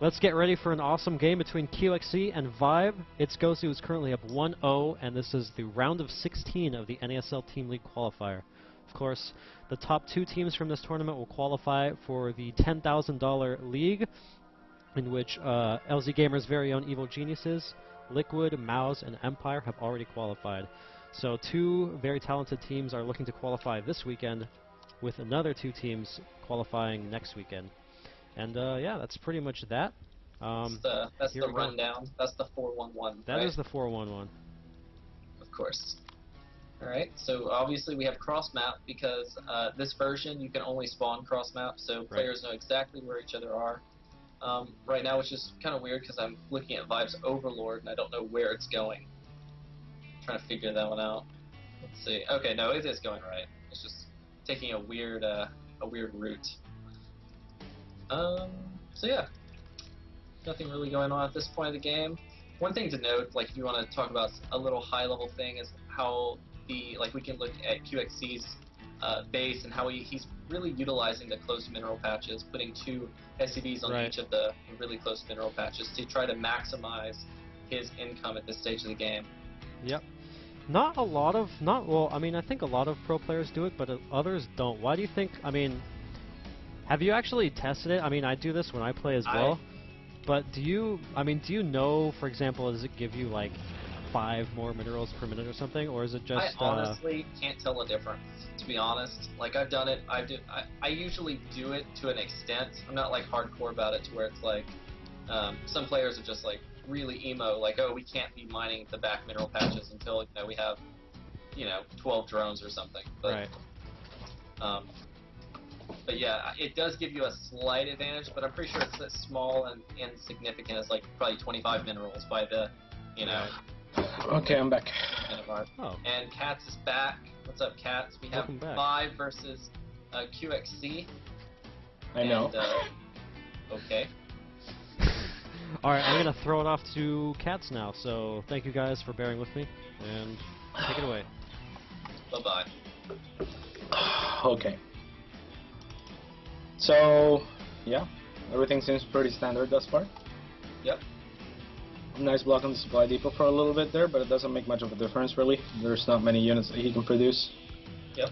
let's get ready for an awesome game between QXC and Vibe. It'sGoSu is currently up 1-0, and this is the round of 16 of the NASL Team League Qualifier. Of course, the top 2 teams from this tournament will qualify for the $10,000 league, in which LzGamer's very own Evil Geniuses, Liquid, Mouse, and Empire have already qualified. So 2 very talented teams are looking to qualify this weekend, with another 2 teams qualifying next weekend. And yeah, that's pretty much that. That's the rundown. That's the 4-1-1. That is the 4-1-1. Of course. Alright, so obviously we have cross-map because this version you can only spawn cross-map, so players know exactly where each other are. Right now, which is kind of weird because I'm looking at Vibe's Overlord and I don't know where it's going. I'm trying to figure that one out. Let's see. Okay, no, it is going right. It's just taking a weird route. So yeah, nothing really going on at this point of the game. One thing to note, like if you want to talk about a little high-level thing, is how we can look at QXC's base and how he's really utilizing the close mineral patches, putting 2 SCVs on each of the really close mineral patches to try to maximize his income at this stage of the game. Yep. Not a lot of, well, I mean, I think a lot of pro players do it, but others don't. Why do you think, I mean, have you actually tested it? I mean, I do this when I play as well, but do you know, for example, does it give you like 5 more minerals per minute or something, or is it just... I honestly can't tell the difference, to be honest. Like, I've done it, I usually do it to an extent. I'm not like hardcore about it to where it's like, some players are just like really emo, like, oh, we can't be mining the back mineral patches until, you know, we have, 12 drones or something. But, but yeah, it does give you a slight advantage, but I'm pretty sure it's as small and insignificant as like probably 25 minerals by the, Okay, I'm back. Oh. And CatZ is back. What's up, CatZ? We have Vibe versus QXC. I know. Okay. Alright, I'm going to throw it off to CatZ now, so thank you guys for bearing with me, and take it away. Bye-bye. Okay. So, yeah, everything seems pretty standard thus far. Yep. Nice block on the supply depot for a little bit there, but it doesn't make much of a difference, really. There's not many units that he can produce. Yep.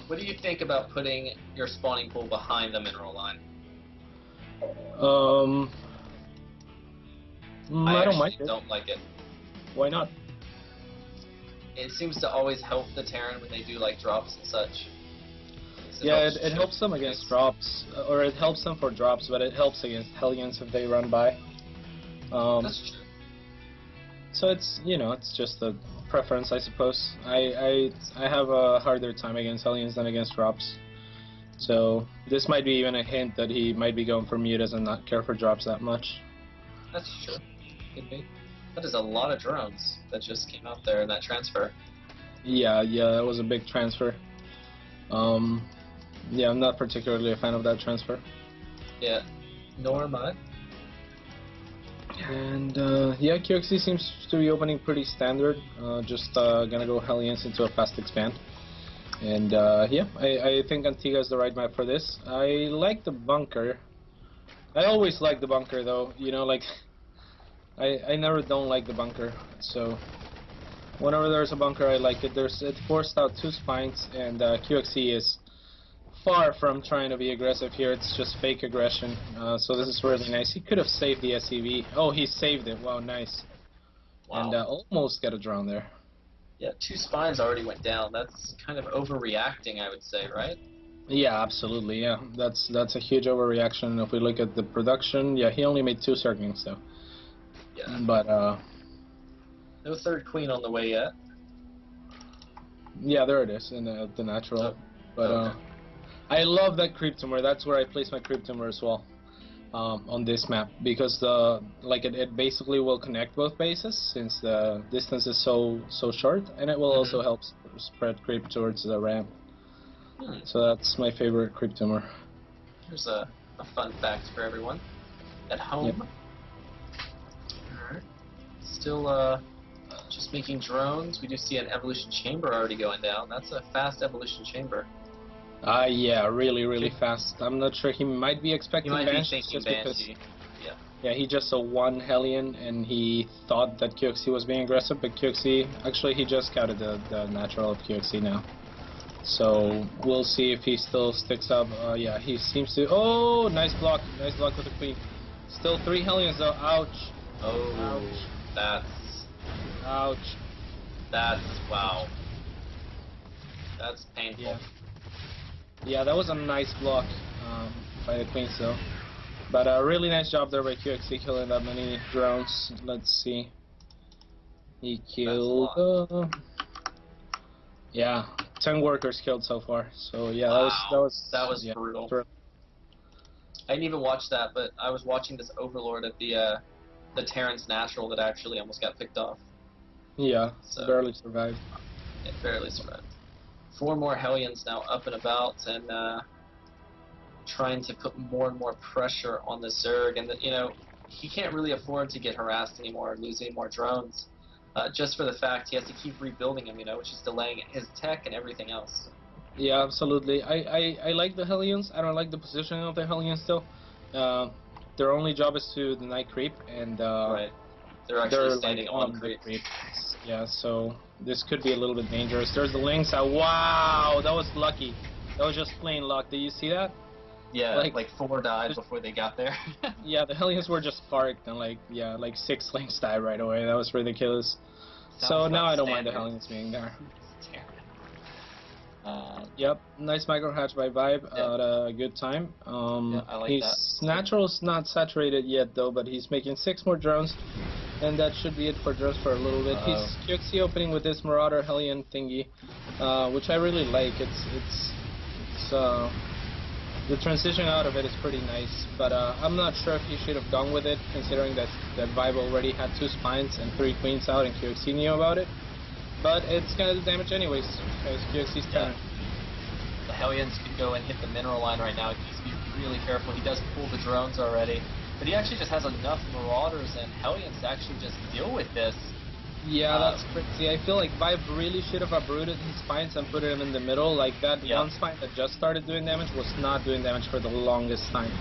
What do you think about putting your spawning pool behind the mineral line? I don't mind it. Don't like it. Why not? It seems to always help the Terran when they do like drops and such. Yeah, it helps them against drops, or it helps them for drops, but it helps against Hellions if they run by. That's true. So it's, it's just a preference, I suppose. I have a harder time against Hellions than against drops. So this might be even a hint that he might be going for mutas and not care for drops that much. That's true. Could be. That is a lot of drones that just came out there in that transfer. Yeah, that was a big transfer. Yeah, I'm not particularly a fan of that transfer. Yeah, nor am I. And yeah, QXC seems to be opening pretty standard. Just gonna go Hellions into a fast expand. And yeah, I think Antigua is the right map for this. I like the bunker. I always like the bunker though, like I never don't like the bunker. So whenever there's a bunker, I like it. It forced out 2 spines, and QXC is far from trying to be aggressive here. It's just fake aggression. So this is really nice. He could have saved the SCV. Oh, he saved it. Wow, nice. Wow. And almost got a drone there. Yeah, 2 spines already went down. That's kind of overreacting, I would say, right? Yeah, absolutely. Yeah, that's a huge overreaction. If we look at the production, yeah, he only made 2 circlings, so. Yeah. But no 3rd queen on the way yet. Yeah, there it is in the natural. Oh. But Okay. I love that creep tumor. That's where I place my creep tumor as well, on this map, because it basically will connect both bases since the distance is so short, and it will also help spread creep towards the ramp. So that's my favorite creep tumor. Here's a fun fact for everyone at home. Yep. Alright. Still just making drones. We do see an evolution chamber already going down. That's a fast evolution chamber. Yeah, really fast. I'm not sure. He might be He expecting might be Banshee thinking just because. Banshee. Yeah. Yeah, he just saw one Hellion and he thought that QXC was being aggressive, but QXC actually he just scouted the natural of QXC now. So we'll see if he still sticks up. Yeah, he seems to. Oh, nice block with the Queen. Still 3 Hellions though. Ouch. Oh, Ouch. Ouch. That's wow. That's painful. Yeah, that was a nice block by the Queens though. But a really nice job there by QXC killing that many drones. Let's see. He killed. Yeah, 10 workers killed so far. So yeah, wow. that was yeah, brutal. True. I didn't even watch that, but I was watching this Overlord at the Terran's Natural that actually almost got picked off. Yeah, So, barely survived. It barely survived. 4 more Hellions now up and about, and trying to put more and more pressure on the Zerg, and you know, he can't really afford to get harassed anymore or lose any more drones, just for the fact he has to keep rebuilding them, you know, which is delaying his tech and everything else. Yeah, absolutely. I like the Hellions. I don't like the positioning of the Hellions still. Their only job is to deny creep, and right. They're actually standing like, on creep. Yeah, so this could be a little bit dangerous. There's the Lynx. Wow, that was lucky. That was just plain luck. Did you see that? Yeah, like 4 died before they got there. Yeah, the Hellions were just parked, and like 6 Lynx died right away. That was ridiculous. So now I don't mind the Hellions being there. Yep, nice micro hatch by Vibe at a good time. Yeah, I like his that. natural's not saturated yet though, but he's making 6 more drones, and that should be it for drones for a little bit. He's QXC opening with this Marauder Hellion thingy, which I really like. It's the transition out of it is pretty nice, but I'm not sure if he should have gone with it, considering that Vibe already had 2 spines and 3 queens out, and QXC knew about it. But it's gonna do damage anyways, because QXC's turn. The Hellions can go and hit the mineral line right now. He needs to be really careful. He does pull the drones already, but he actually just has enough Marauders and Hellions to actually just deal with this. Yeah, that's crazy. I feel like Vibe really should have uprooted his spines and put him in the middle. Like that one spine that just started doing damage was not doing damage for the longest time.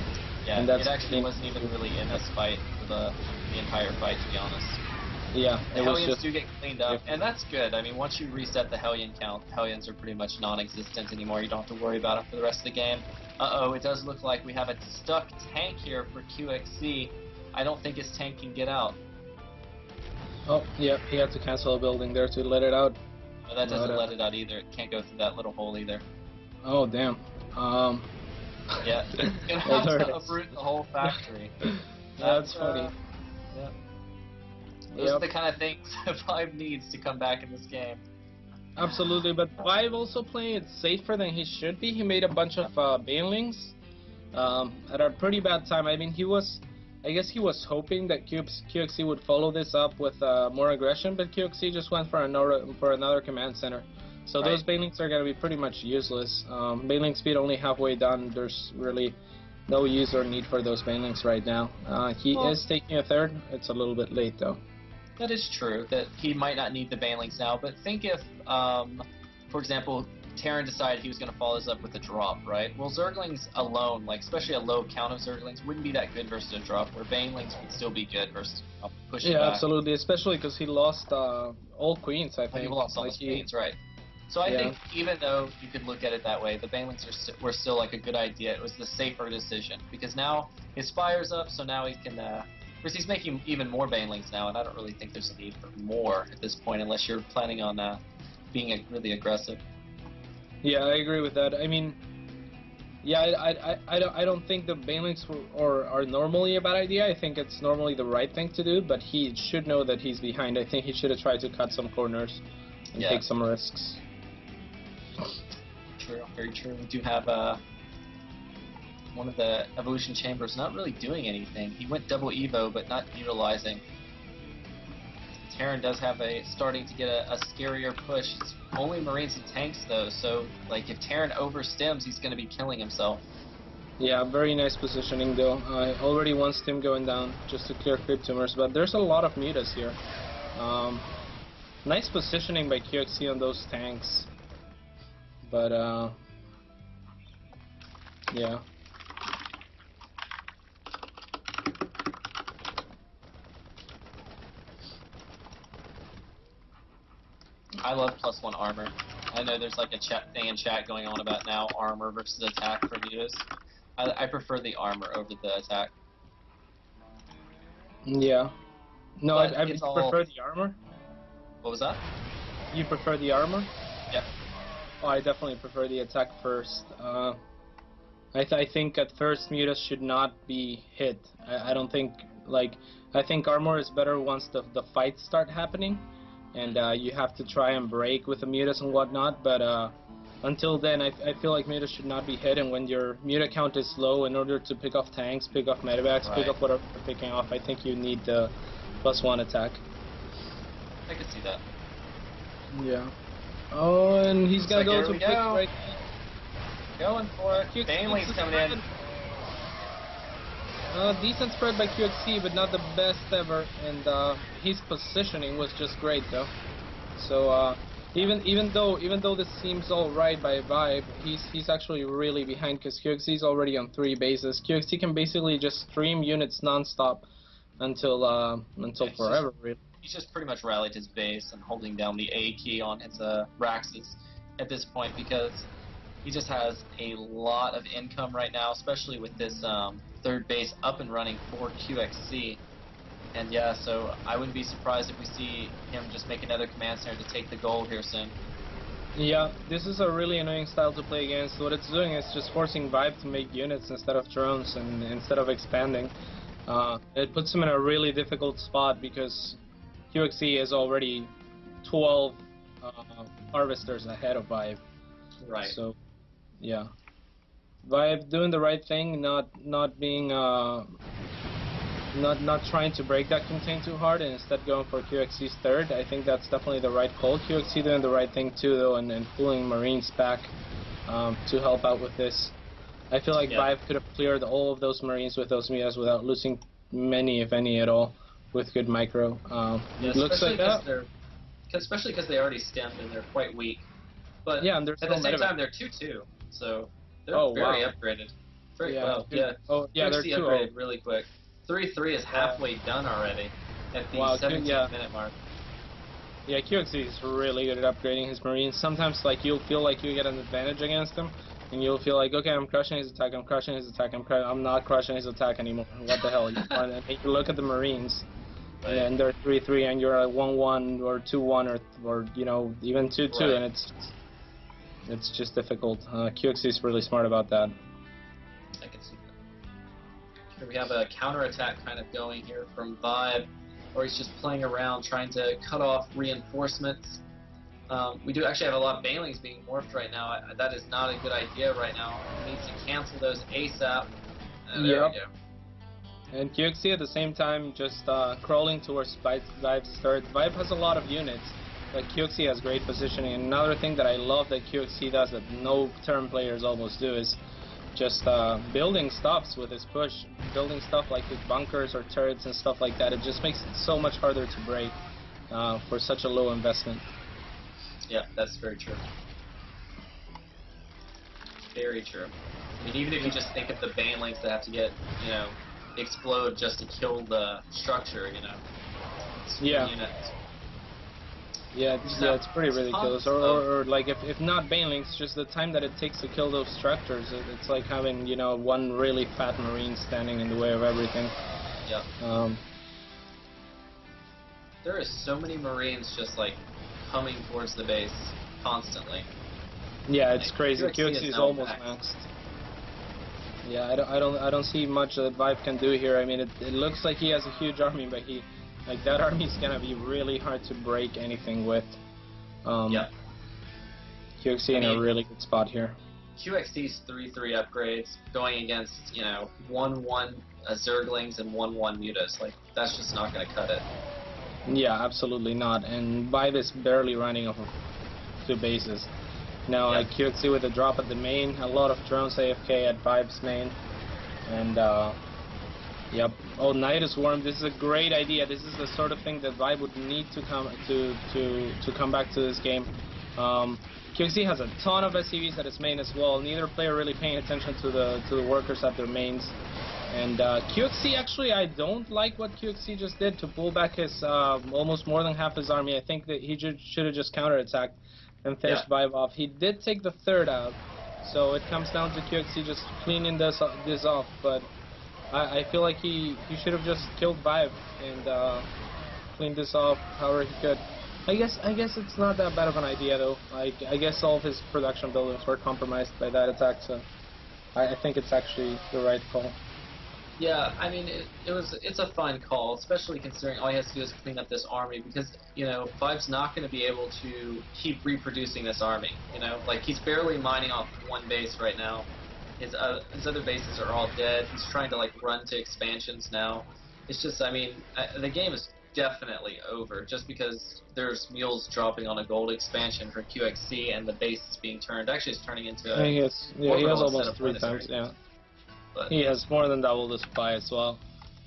Yeah, and that's it actually wasn't even really in this fight for the entire fight, to be honest. Yeah, the Hellions do get cleaned up, and that's good. I mean, once you reset the Hellion count, Hellions are pretty much non-existent anymore. You don't have to worry about them for the rest of the game. Uh-oh, it does look like we have a stuck tank here for QXC. I don't think his tank can get out. Oh, yeah, he had to cancel a building there to let it out. No, that doesn't let it out either. It can't go through that little hole either. Oh, damn. Yeah, it's gonna have to uproot the whole factory. That's funny. Yeah. Those are the kind of things Vibe needs to come back in this game. Absolutely, but Vibe also playing it safer than he should be. He made a bunch of banelings at a pretty bad time. I mean, I guess he was hoping that QXC would follow this up with more aggression, but QXC just went for another command center. So those banelings are going to be pretty much useless. Baneling speed only halfway done. There's really no use or need for those banelings right now. He is taking a third. It's a little bit late though. That is true, that he might not need the banelings now, but think if, for example, Terran decided he was going to follow this up with a drop, right? Well, Zerglings alone, like especially a low count of Zerglings, wouldn't be that good versus a drop, where banelings would still be good versus pushing back. Yeah, absolutely, especially because he lost all queens, I think. He lost all his queens, right. So I think even though you could look at it that way, the banelings were still like a good idea. It was the safer decision, because now his fire's up, so now he can... Because he's making even more banelings now, and I don't really think there's a need for more at this point, unless you're planning on being really aggressive. Yeah, I agree with that. I mean, yeah, I don't think the banelings are normally a bad idea. I think it's normally the right thing to do, but he should know that he's behind. I think he should have tried to cut some corners and take some risks. True, very true. We do have one of the evolution chambers not really doing anything. He went double evo, but not utilizing. Terran does have starting to get a scarier push. It's only Marines and tanks though, so like if Terran overstims, he's going to be killing himself. Yeah, very nice positioning though. Already one stim going down just to clear creep tumors, but there's a lot of mutas here. Nice positioning by QXC on those tanks, but Yeah. I love +1 armor. I know there's like a chat thing in chat going on about now armor versus attack for mutas. I prefer the armor over the attack. Yeah. No, But I it's prefer the armor. What was that? You prefer the armor? Yep. Oh, I definitely prefer the attack first. I think at first mutas should not be hit. I don't think, like, I think armor is better once the fights start happening, and you have to try and break with the mutas and whatnot, but until then I feel like mutas should not be hit, and when your muta count is low, in order to pick off tanks, pick off medevacs, Right. pick off whatever you're picking off, I think you need the +1 attack. I could see that. Yeah. Oh, and he's gonna go Looks like to here we pick go. right. Going for it. Baneling's coming in. Decent spread by QXC, but not the best ever, and his positioning was just great though. So even though this seems all right by Vibe, he's actually really behind because QXC is already on 3 bases. QXC can basically just stream units non-stop until forever. Really. He's just pretty much rallied his base and holding down the A key on his Raxes at this point because he just has a lot of income right now, especially with this 3rd base up and running for QXC. And yeah, so I wouldn't be surprised if we see him just make another command center to take the gold here soon. Yeah, this is a really annoying style to play against. What it's doing is just forcing Vibe to make units instead of drones and instead of expanding. It puts him in a really difficult spot because QXC is already 12 harvesters ahead of Vibe. Right. So, yeah, Vibe doing the right thing, not being not trying to break that contain too hard, and instead going for QXC's 3rd. I think that's definitely the right call. QXC doing the right thing too, though, and pulling Marines back to help out with this. I feel like Vibe could have cleared all of those Marines with those mutas without losing many, if any, at all, with good micro. Looks like that. Especially because they already stemmed and they're quite weak. But yeah, and at the same time, they're 2-2, so they're very upgraded. Very well. Yeah. Oh, yeah, they're upgraded really quick. 3-3 is halfway done already at the 17th-minute mark. Yeah, QXC is really good at upgrading his Marines. Sometimes, like, you'll feel like you get an advantage against him, and you'll feel like, okay, I'm crushing his attack, I'm crushing his attack, I'm not crushing his attack anymore. What the hell? And you look at the Marines, right. And they're 3-3, and you're at 1-1 or 2-1 or you know, even 2-2, right. And it's just difficult. QXC is really smart about that. I can see that. Here we have a counter-attack kind of going here from Vibe, or he's just playing around trying to cut off reinforcements. We do actually have a lot of Banelings being morphed right now. That is not a good idea right now. We need to cancel those ASAP. There we go. And QXC at the same time just crawling towards Vibe's 3rd. Vibe has a lot of units, but QXC has great positioning. And another thing that I love that QXC does that no term players almost do is just building stuffs with his push. Building stuff like with bunkers or turrets and stuff like that. It just makes it so much harder to break for such a low investment. Yeah, that's very true. Very true. I mean, even if you just think of the Banelings that have to get, you know, explode just to kill the structure, you know. Yeah. Units. Yeah, it's pretty ridiculous. Or like if not Banelings, just the time that it takes to kill those structures. It's like having, you know, one really fat Marine standing in the way of everything. Yeah. There is so many Marines just like coming towards the base constantly. Yeah, it's crazy. QXC is almost maxed. Yeah, I don't see much that Vibe can do here. I mean, it looks like he has a huge army, but that army is gonna be really hard to break anything with. Yeah. QXC in a really good spot here. QXC's 3-3 upgrades going against, you know, 1-1 Zerglings and 1-1 mutas. Like, that's just not gonna cut it. Yeah, absolutely not. And Vibe is barely running off of 2 bases. Now, like QXC with a drop at the main, a lot of drones AFK at Vibe's main, and yep. Oh, Night is Warm. This is a great idea. This is the sort of thing that Vibe would need to come back to this game. QXC has a ton of SCVs at its main as well. Neither player really paying attention to the workers at their mains. And QXC, actually, I don't like what QXC just did to pull back his almost more than half his army. I think that he should have just counterattacked and finished Vibe off. He did take the third out, so it comes down to QXC just cleaning this off. But I feel like he should have just killed Vibe and cleaned this off however he could. I guess it's not that bad of an idea though. I guess all of his production buildings were compromised by that attack, so I think it's actually the right call. Yeah, I mean, it's a fine call, especially considering all he has to do is clean up this army, because, you know, Vibe's not going to be able to keep reproducing this army, you know? Like, he's barely mining off one base right now. His other bases are all dead. He's trying to, like, run to expansions now. It's just, I mean, the game is definitely over, just because there's mules dropping on a gold expansion for QXC, and the base is being turned. Actually, it's turning into a... he has almost 3 times, yeah. But he has more than double the supply as well,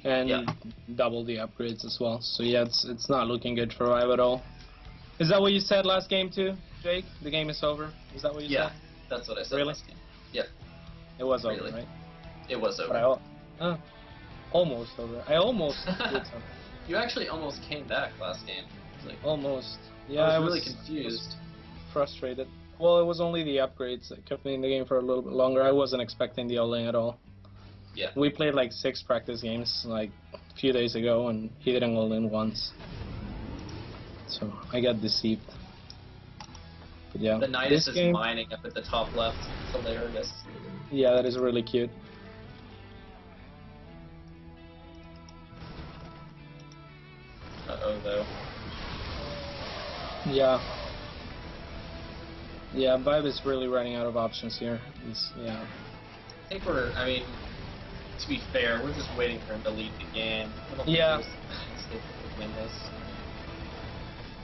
and double the upgrades as well. So yeah, it's not looking good for Vibe at all. Is that what you said last game too, Jake? The game is over? Is that what you said? Yeah, that's what I said last game. Yep. It was over, right? It was over. Almost over. I almost did something. You actually almost came back last game. Like, almost. Yeah, I was really confused. Frustrated. Well, it was only the upgrades that kept me in the game for a little bit longer. I wasn't expecting the all-in at all. Yeah. We played like 6 practice games like a few days ago, and he didn't all-in once. So I got deceived. But yeah. The Nidus is mining up at the top left. It's hilarious. Yeah, that is really cute. Uh-oh, though. Yeah. Yeah, Vibe is really running out of options here. Yeah. I think I mean, to be fair, we're just waiting for him to lead the game. Yeah. Win this.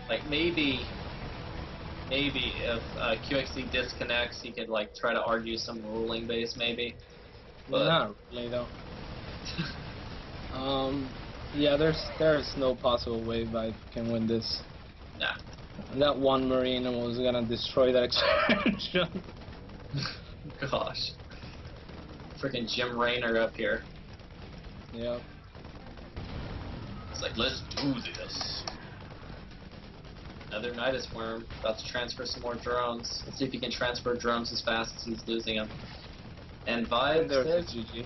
Like, maybe if QXC disconnects, he could, like, try to argue some ruling base, maybe. But not really, though. Yeah, there's no possible way Vibe can win this. Nah. That one Marine was gonna destroy that expansion. Gosh. Freaking Jim Raynor up here. Yeah. It's like, let's do this. Another Nidus worm. About to transfer some more drones. Let's see if he can transfer drones as fast as he's losing them. And Vibe, there's GG.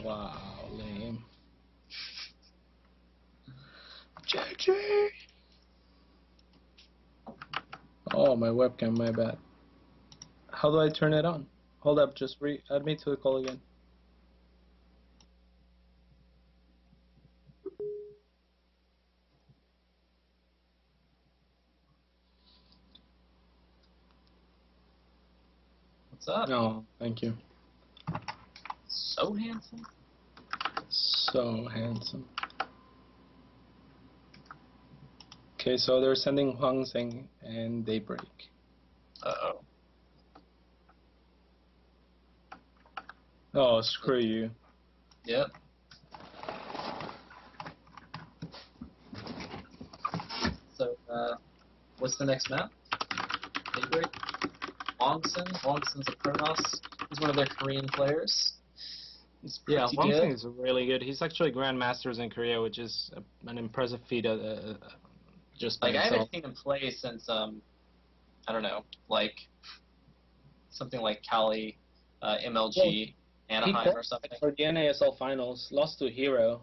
Wow, lame. GG. Oh, my webcam, my bad. How do I turn it on? Hold up, just add me to the call again. what's up? No, thank you. So handsome. So handsome. Okay, so they're sending Huang Zheng and Daybreak. Uh-oh. Oh, screw you. Yep. So, what's the next map? Daybreak? Wongsun? Wongsun's a Pronos. He's one of their Korean players. He's pretty Huang good. Zheng is really good. He's actually Grandmasters in Korea, which is an impressive feat just by Like, I itself. haven't seen him play since, I don't know, like, something like Cali, MLG, Anaheim or something. For the NASL finals, lost to Hero,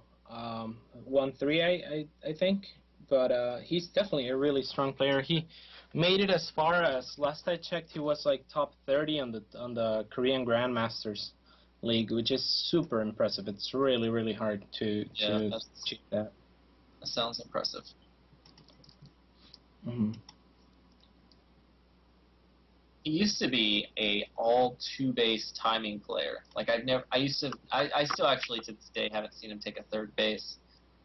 won 3, I think, but he's definitely a really strong player. He made it as far as, last I checked, he was like top 30 on the Korean Grandmasters League, which is super impressive. It's really, really hard to achieve that. That sounds impressive. Mm-hmm. He used to be a all 2-base timing player. Like I still actually to this day haven't seen him take a 3rd base.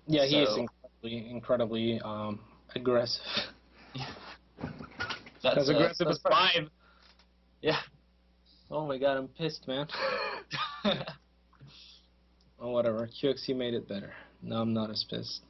Yeah, so, he is incredibly aggressive. That's as aggressive as Vibe. Yeah. Oh my god, I'm pissed, man. Oh, whatever. QXC made it better. No, I'm not as pissed.